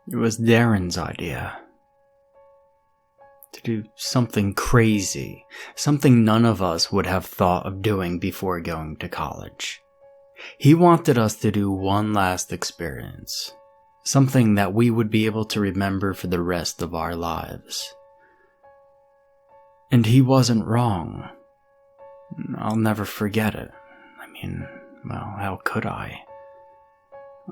It was Darren's idea. To do something crazy, something none of us would have thought of doing before going to college. He wanted us to do one last experience, something that we would be able to remember for the rest of our lives. And he wasn't wrong. I'll never forget it. Well, how could I?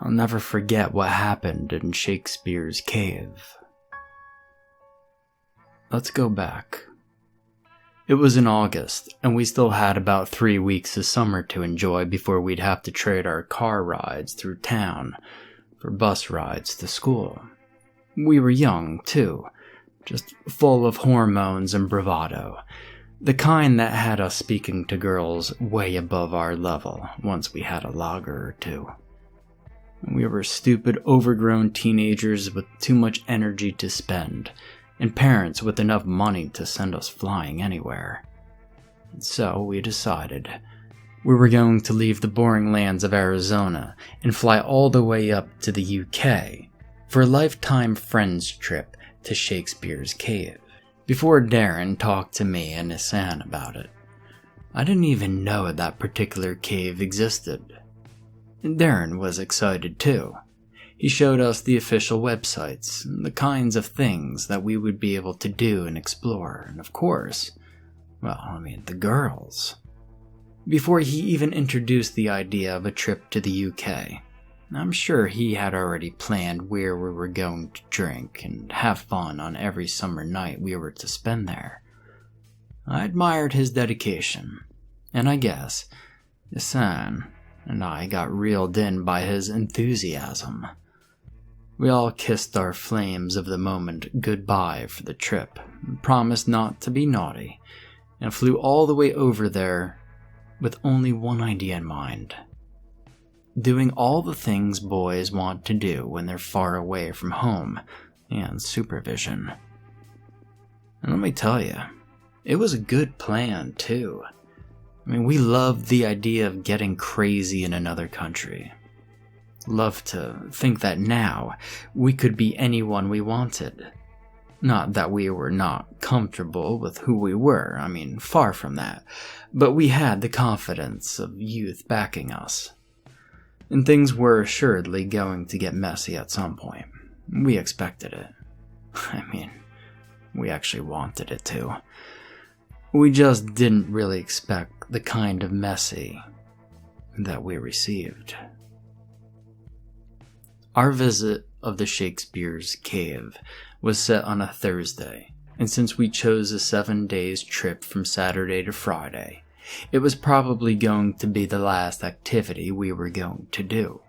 I'll never forget what happened in Shakespeare's cave. Let's go back. It was in August, and we still had about 3 weeks of summer to enjoy before we'd have to trade our car rides through town for bus rides to school. We were young, too, just full of hormones and bravado, the kind that had us speaking to girls way above our level once we had a lager or two. We were stupid, overgrown teenagers with too much energy to spend, and parents with enough money to send us flying anywhere. And so we decided we were going to leave the boring lands of Arizona and fly all the way up to the UK for a lifetime friends trip to Shakespeare's cave. Before Darren talked to me and Nissan about it, I didn't even know that particular cave existed. Darren was excited too. He showed us the official websites, and the kinds of things that we would be able to do and explore, and of course, the girls. Before he even introduced the idea of a trip to the UK, I'm sure he had already planned where we were going to drink and have fun on every summer night we were to spend there. I admired his dedication, and I guess Nissan and I got reeled in by his enthusiasm. We all kissed our flames of the moment goodbye for the trip, promised not to be naughty, and flew all the way over there with only one idea in mind. Doing all the things boys want to do when they're far away from home and supervision. And let me tell you, it was a good plan too. We loved the idea of getting crazy in another country. Loved to think that now we could be anyone we wanted. Not that we were not comfortable with who we were, far from that, but we had the confidence of youth backing us. And things were assuredly going to get messy at some point. We expected it. We actually wanted it to. We just didn't really expect the kind of messy that we received. Our visit of the Shakespeare's cave was set on a Thursday, and since we chose a 7 days trip from Saturday to Friday, it was probably going to be the last activity we were going to do.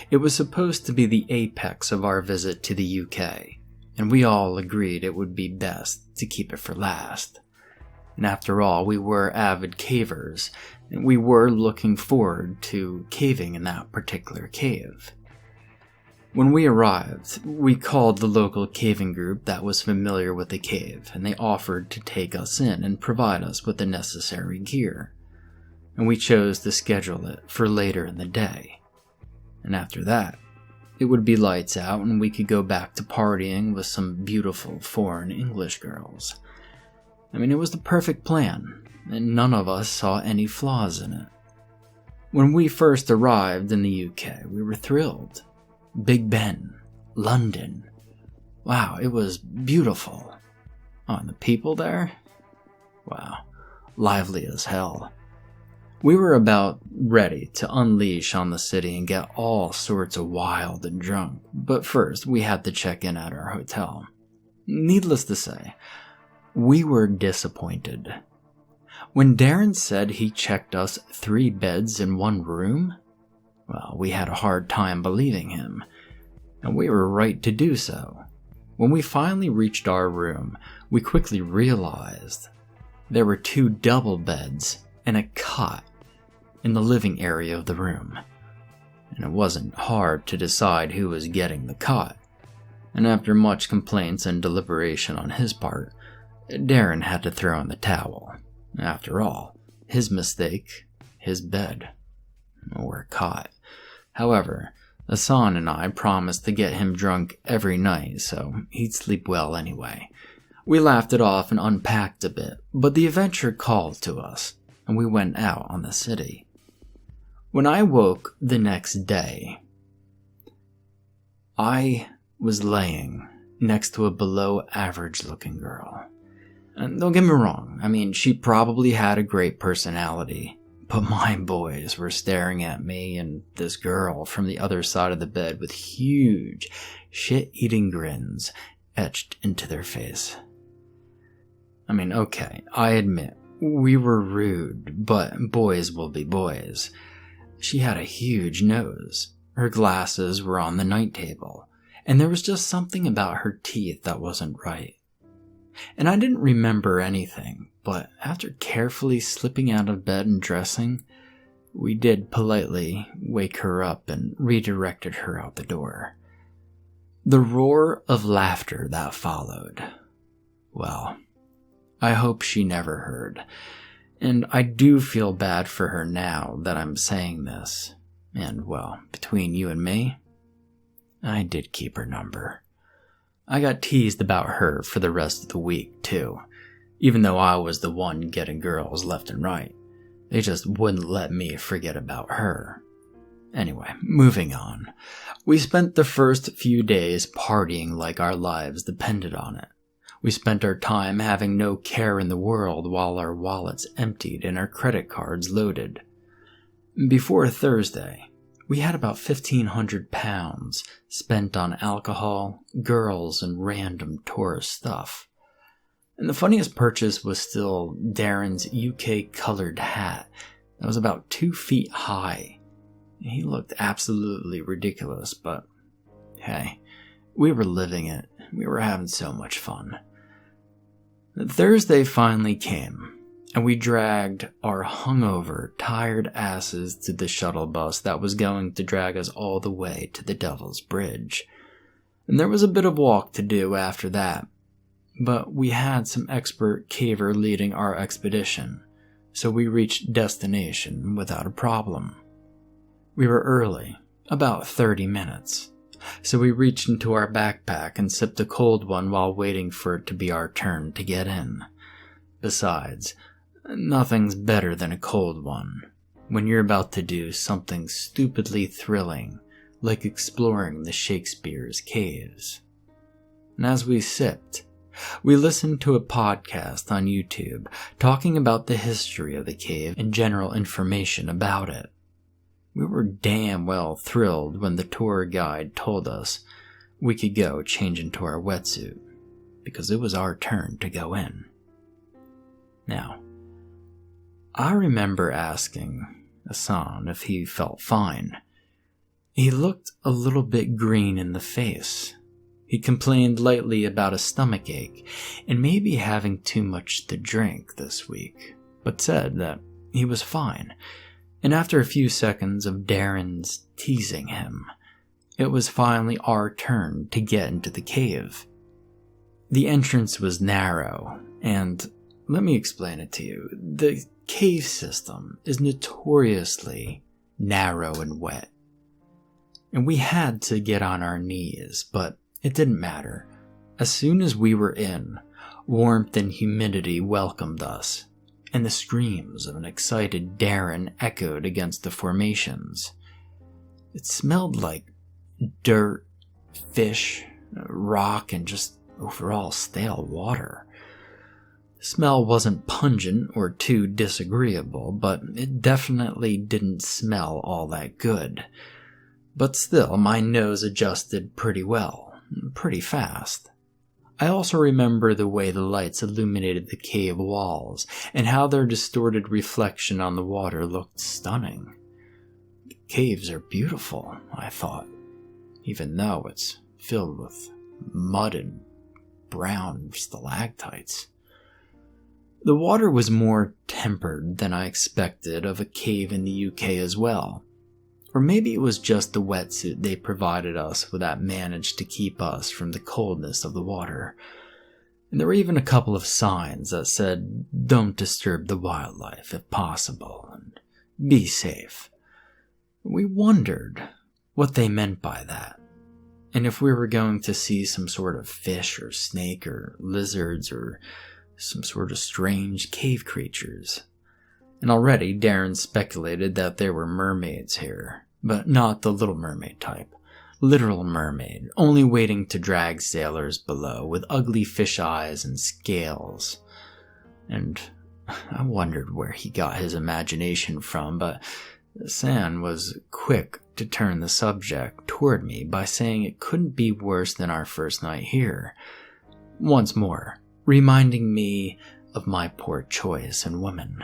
It was supposed to be the apex of our visit to the UK, and we all agreed it would be best to keep it for last. And after all, we were avid cavers, and we were looking forward to caving in that particular cave. When we arrived, we called the local caving group that was familiar with the cave, and they offered to take us in and provide us with the necessary gear. And we chose to schedule it for later in the day. And after that, it would be lights out and we could go back to partying with some beautiful foreign English girls. It was the perfect plan, and none of us saw any flaws in it. When we first arrived in the UK, we were thrilled. Big Ben, London. Wow, it was beautiful. Oh, and the people there? Wow, lively as hell. We were about ready to unleash on the city and get all sorts of wild and drunk, but first we had to check in at our hotel. Needless to say, we were disappointed. When Darren said he checked us 3 beds in 1 room, well, we had a hard time believing him, and we were right to do so. When we finally reached our room, we quickly realized there were 2 double beds and a cot in the living area of the room. And it wasn't hard to decide who was getting the cot, and after much complaints and deliberation on his part, Darren had to throw in the towel. After all, his mistake, his bed, or cot. However, Hassan and I promised to get him drunk every night, so he'd sleep well anyway. We laughed it off and unpacked a bit, but the adventure called to us, and we went out on the city. When I woke the next day, I was laying next to a below-average-looking girl. And don't get me wrong, I mean, she probably had a great personality, but my boys were staring at me and this girl from the other side of the bed with huge, shit-eating grins etched into their face. I mean, okay, I admit, we were rude, but boys will be boys. She had a huge nose. Her glasses were on the night table, and there was just something about her teeth that wasn't right. And I didn't remember anything, but after carefully slipping out of bed and dressing, we did politely wake her up and redirected her out the door. The roar of laughter that followed, well, I hope she never heard, and I do feel bad for her now that I'm saying this, and well, between you and me, I did keep her number. I got teased about her for the rest of the week, too, even though I was the one getting girls left and right. They just wouldn't let me forget about her. Anyway, moving on. We spent the first few days partying like our lives depended on it. We spent our time having no care in the world while our wallets emptied and our credit cards loaded. Before Thursday, we had about £1,500 spent on alcohol, girls, and random tourist stuff. And the funniest purchase was still Darren's UK-colored hat that was about 2 feet high. He looked absolutely ridiculous, but hey, we were living it. We were having so much fun. Thursday finally came, and we dragged our hungover, tired asses to the shuttle bus that was going to drag us all the way to the Devil's Bridge. And there was a bit of walk to do after that, but we had some expert caver leading our expedition, so we reached destination without a problem. We were early, about 30 minutes, so we reached into our backpack and sipped a cold one while waiting for it to be our turn to get in. Besides, nothing's better than a cold one when you're about to do something stupidly thrilling, like exploring the Shakespeare's caves. And as we sipped, we listened to a podcast on YouTube talking about the history of the cave and general information about it. We were damn well thrilled when the tour guide told us we could go change into our wetsuit, because it was our turn to go in. Now, I remember asking Hassan if he felt fine. He looked a little bit green in the face. He complained lightly about a stomachache and maybe having too much to drink this week, but said that he was fine. And after a few seconds of Darren's teasing him, it was finally our turn to get into the cave. The entrance was narrow, and let me explain it to you. The cave system is notoriously narrow and wet. And we had to get on our knees, but it didn't matter. As soon as we were in, warmth and humidity welcomed us, and the screams of an excited Darren echoed against the formations. It smelled like dirt, fish, rock, and just overall stale water. The smell wasn't pungent or too disagreeable, but it definitely didn't smell all that good. But still, my nose adjusted pretty well, pretty fast. I also remember the way the lights illuminated the cave walls, and how their distorted reflection on the water looked stunning. The caves are beautiful, I thought, even though it's filled with mud and brown stalactites. The water was more tempered than I expected of a cave in the UK as well. Or maybe it was just the wetsuit they provided us that managed to keep us from the coldness of the water. And there were even a couple of signs that said, "Don't disturb the wildlife if possible, and be safe." We wondered, what they meant by that, and if we were going to see some sort of fish or snake or lizards or some sort of strange cave creatures. And already Darren speculated that there were mermaids here, but not the Little Mermaid type. Literal mermaid, only waiting to drag sailors below with ugly fish eyes and scales. And I wondered where he got his imagination from, but San was quick to turn the subject toward me by saying it couldn't be worse than our first night here. Once more, reminding me of my poor choice in women.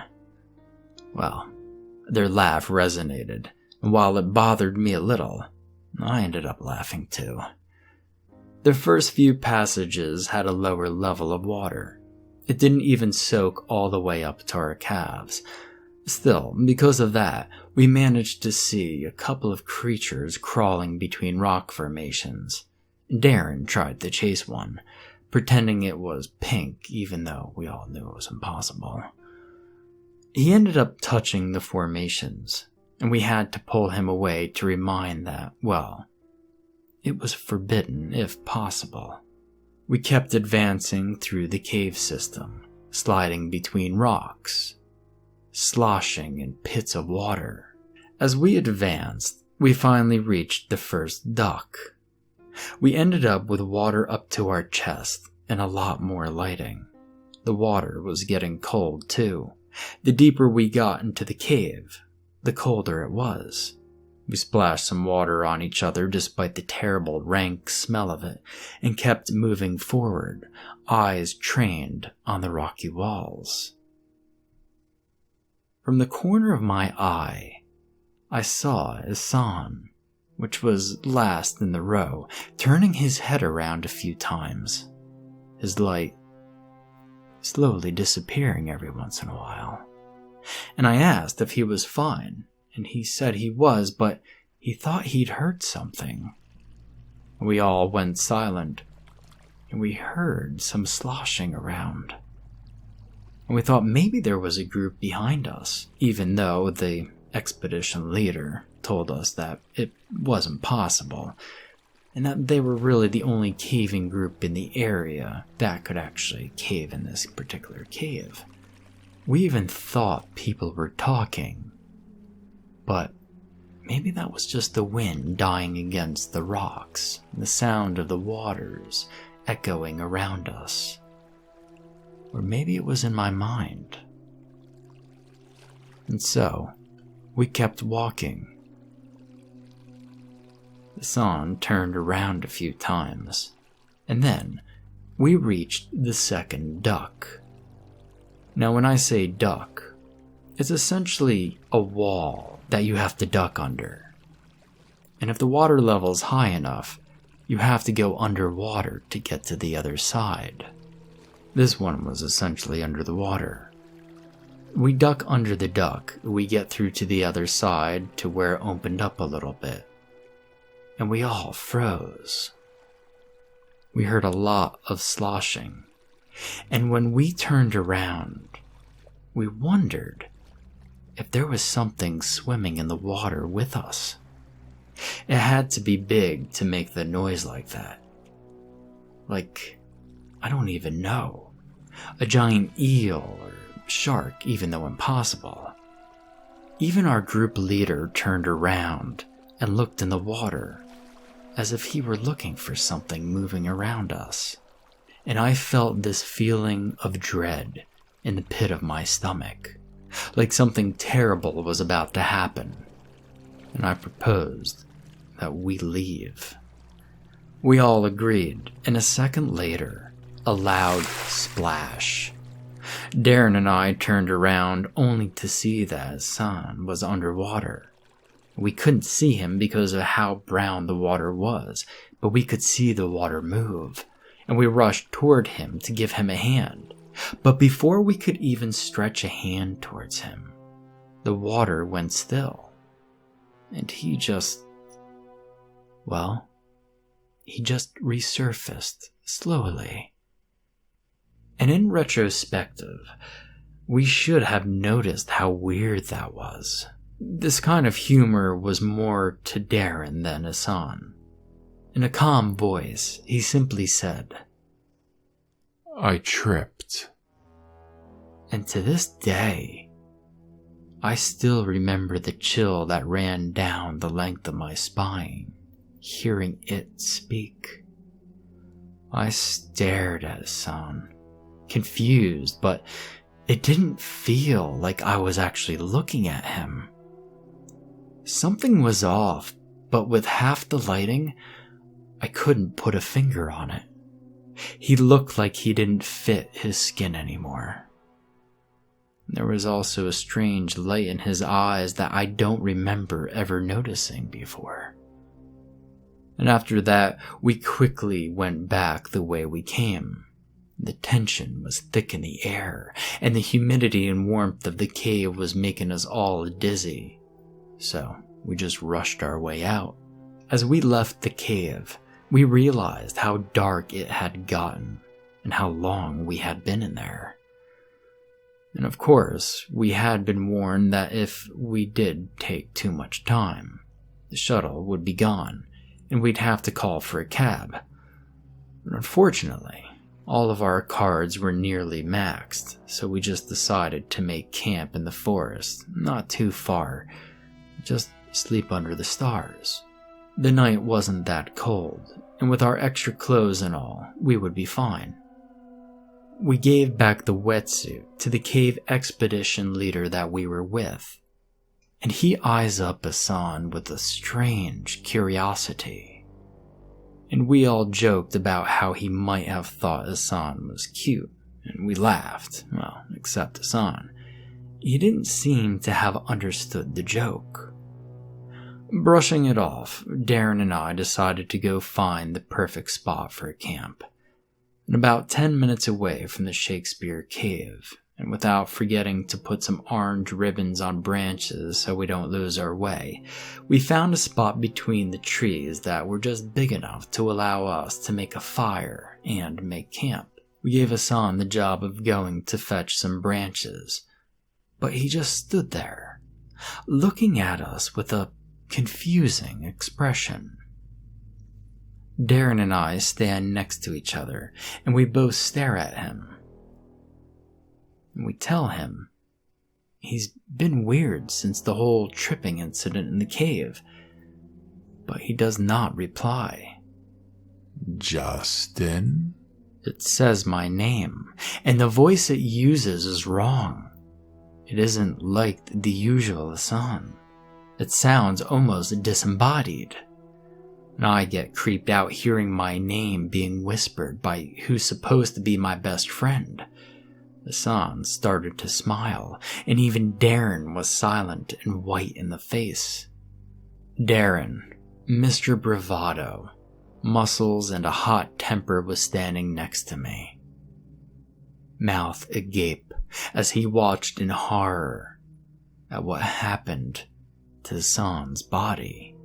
Well, their laugh resonated, and while it bothered me a little, I ended up laughing too. The first few passages had a lower level of water. It didn't even soak all the way up to our calves. Still, because of that, we managed to see a couple of creatures crawling between rock formations. Darren tried to chase one, pretending it was pink even though we all knew it was impossible. He ended up touching the formations, and we had to pull him away to remind that, well, it was forbidden if possible. We kept advancing through the cave system, sliding between rocks, sloshing in pits of water. As we advanced, we finally reached the first duck. We ended up with water up to our chest and a lot more lighting. The water was getting cold too. The deeper we got into the cave, the colder it was. We splashed some water on each other despite the terrible rank smell of it, and kept moving forward, eyes trained on the rocky walls. From the corner of my eye, I saw Isan, which was last in the row, turning his head around a few times, his light slowly disappearing every once in a while. And I asked if he was fine, and he said he was, but he thought he'd heard something. We all went silent, and we heard some sloshing around. And we thought maybe there was a group behind us, even though the expedition leader told us that it wasn't possible, and that they were really the only caving group in the area that could actually cave in this particular cave. We even thought people were talking, but maybe that was just the wind dying against the rocks, and the sound of the waters echoing around us. Or maybe it was in my mind. And so, we kept walking. The sun turned around a few times, and then we reached the second duck. Now when I say duck, it's essentially a wall that you have to duck under. And if the water level's high enough, you have to go underwater to get to the other side. This one was essentially under the water. We duck under the duck, we get through to the other side to where it opened up a little bit. And we all froze. We heard a lot of sloshing. And when we turned around, we wondered if there was something swimming in the water with us. It had to be big to make the noise like that. Like, I don't even know. A giant eel or shark, even though impossible. Even our group leader turned around and looked in the water, as if he were looking for something moving around us. And I felt this feeling of dread in the pit of my stomach, like something terrible was about to happen. And I proposed that we leave. We all agreed, and a second later, a loud splash. Darren and I turned around only to see that San was underwater. We couldn't see him because of how brown the water was, but we could see the water move, and we rushed toward him to give him a hand. But before we could even stretch a hand towards him, the water went still, and he just resurfaced slowly. And in retrospective, we should have noticed how weird that was. This kind of humor was more to Duran than Hassan. In a calm voice, he simply said, I tripped. And to this day, I still remember the chill that ran down the length of my spine, hearing it speak. I stared at Hassan, confused, but it didn't feel like I was actually looking at him. Something was off, but with half the lighting, I couldn't put a finger on it. He looked like he didn't fit his skin anymore. There was also a strange light in his eyes that I don't remember ever noticing before. And after that, we quickly went back the way we came. The tension was thick in the air, and the humidity and warmth of the cave was making us all dizzy. So we just rushed our way out. As we left the cave, we realized how dark it had gotten and how long we had been in there. And of course, we had been warned that if we did take too much time, the shuttle would be gone and we'd have to call for a cab. But unfortunately, all of our cards were nearly maxed, so we just decided to make camp in the forest, not too far, just sleep under the stars. The night wasn't that cold, and with our extra clothes and all, we would be fine. We gave back the wetsuit to the cave expedition leader that we were with, and he eyes up Hassan with a strange curiosity. And we all joked about how he might have thought Hassan was cute, and we laughed, well, except Hassan. He didn't seem to have understood the joke. Brushing it off, Duran and I decided to go find the perfect spot for a camp. And about 10 minutes away from the Shakespeare cave, and without forgetting to put some orange ribbons on branches so we don't lose our way, we found a spot between the trees that were just big enough to allow us to make a fire and make camp. We gave Hassan the job of going to fetch some branches, but he just stood there, looking at us with a confusing expression. Duran and I stand next to each other, and we both stare at him. And we tell him he's been weird since the whole tripping incident in the cave, but he does not reply. Justin? It says my name, and the voice it uses is wrong. It isn't like the usual Hassan. It sounds almost disembodied. And I get creeped out hearing my name being whispered by who's supposed to be my best friend. Hassan started to smile, and even Duran was silent and white in the face. Duran, Mr. Bravado, muscles and a hot temper, was standing next to me, mouth agape as he watched in horror at what happened to Hassan's body.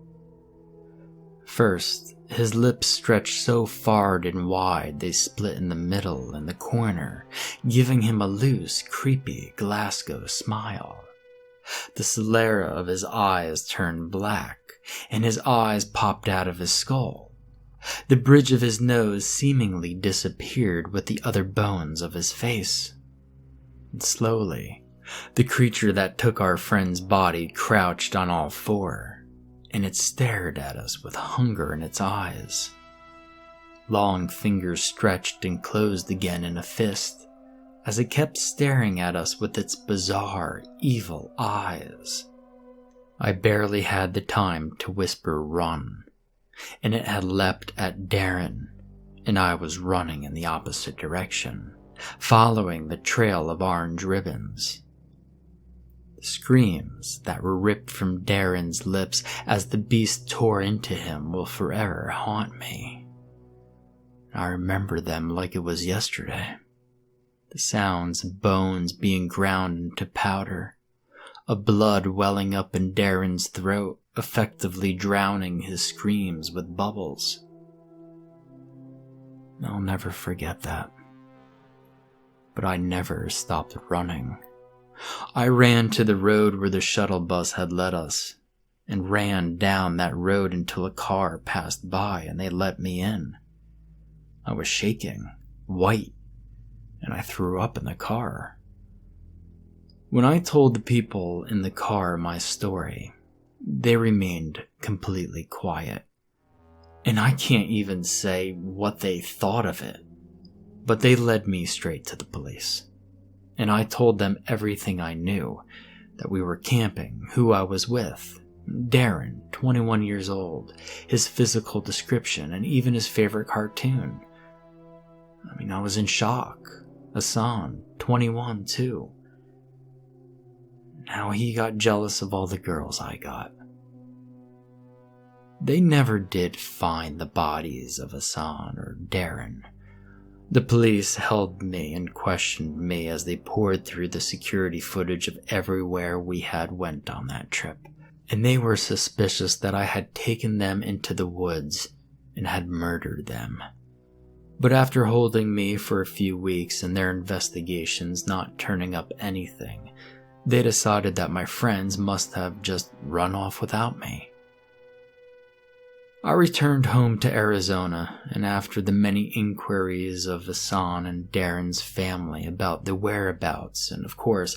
First, his lips stretched so far and wide they split in the middle and the corner, giving him a loose, creepy Glasgow smile. The sclera of his eyes turned black, and his eyes popped out of his skull. The bridge of his nose seemingly disappeared with the other bones of his face. And slowly, the creature that took our friend's body crouched on all four, and it stared at us with hunger in its eyes. Long fingers stretched and closed again in a fist, as it kept staring at us with its bizarre, evil eyes. I barely had the time to whisper "run," and it had leapt at Duran, and I was running in the opposite direction, following the trail of orange ribbons. Screams that were ripped from Duran's lips as the beast tore into him will forever haunt me. I remember them like it was yesterday. The sounds of bones being ground into powder, of blood welling up in Duran's throat, effectively drowning his screams with bubbles. I'll never forget that. But I never stopped running. I ran to the road where the shuttle bus had led us, and ran down that road until a car passed by and they let me in. I was shaking, white, and I threw up in the car. When I told the people in the car my story, they remained completely quiet. And I can't even say what they thought of it, but they led me straight to the police. And I told them everything I knew, that we were camping, who I was with, Duran, 21 years old, his physical description, and even his favorite cartoon. I was in shock. Hassan, 21 too. How he got jealous of all the girls I got. They never did find the bodies of Hassan or Duran. The police held me and questioned me as they poured through the security footage of everywhere we had went on that trip. And they were suspicious that I had taken them into the woods and had murdered them. But after holding me for a few weeks and their investigations not turning up anything, they decided that my friends must have just run off without me. I returned home to Arizona, and after the many inquiries of Hassan and Duran's family about the whereabouts and, of course,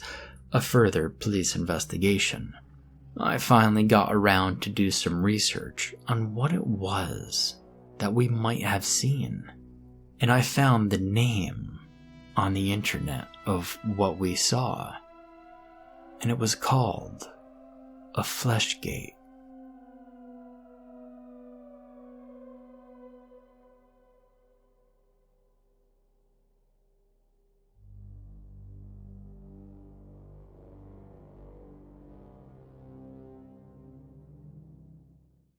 a further police investigation, I finally got around to do some research on what it was that we might have seen. And I found the name on the internet of what we saw. And it was called a Fleshgate.